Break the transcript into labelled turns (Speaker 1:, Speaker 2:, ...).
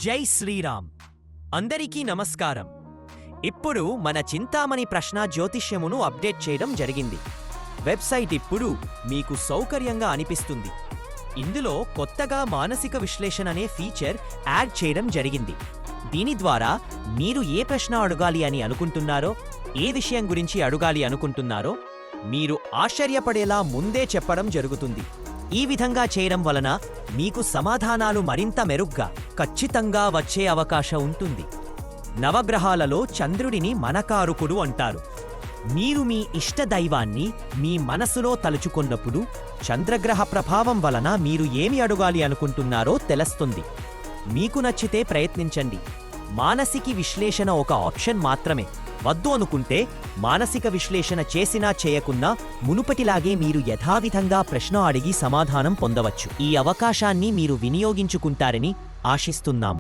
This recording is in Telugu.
Speaker 1: జై శ్రీరామ్. అందరికీ నమస్కారం. ఇప్పుడు మన చింతామణి ప్రశ్న జ్యోతిష్యమును అప్డేట్ చేయడం జరిగింది. వెబ్సైట్ ఇప్పుడు మీకు సౌకర్యంగా అనిపిస్తుంది. ఇందులో కొత్తగా మానసిక విశ్లేషణ అనే ఫీచర్ యాడ్ చేయడం జరిగింది. దీని ద్వారా మీరు ఏ ప్రశ్న అడగాలి అని అనుకుంటున్నారో, ఏ విషయం గురించి అడగాలి అనుకుంటున్నారో మీరు ఆశ్చర్యపడేలా ముందే చెప్పడం జరుగుతుంది. ఈ విధంగా చేయడం వలన మీకు సమాధానాలు మరింత మెరుగ్గా, ఖచ్చితంగా వచ్చే అవకాశం ఉంటుంది. నవగ్రహాలలో చంద్రుడిని మనకారుకుడు అంటారు. మీరు మీ ఇష్ట దైవాన్ని మీ మనసులో తలుచుకున్నప్పుడు చంద్రగ్రహ ప్రభావం వలన మీరు ఏమి అడగాలి అనుకుంటున్నారో తెలుస్తుంది. మీకు నచ్చితే ప్రయత్నించండి. మానసిక విశ్లేషణ ఒక ఆప్షన్ మాత్రమే. వద్దు అనుకుంటే మానసిక విశ్లేషణ చేసినా చేయకున్నా మునుపటిలాగే మీరు యథావిధంగా ప్రశ్న అడిగి సమాధానం పొందవచ్చు. ఈ అవకాశాన్ని మీరు వినియోగించుకుంటారని ఆశిస్తున్నాం.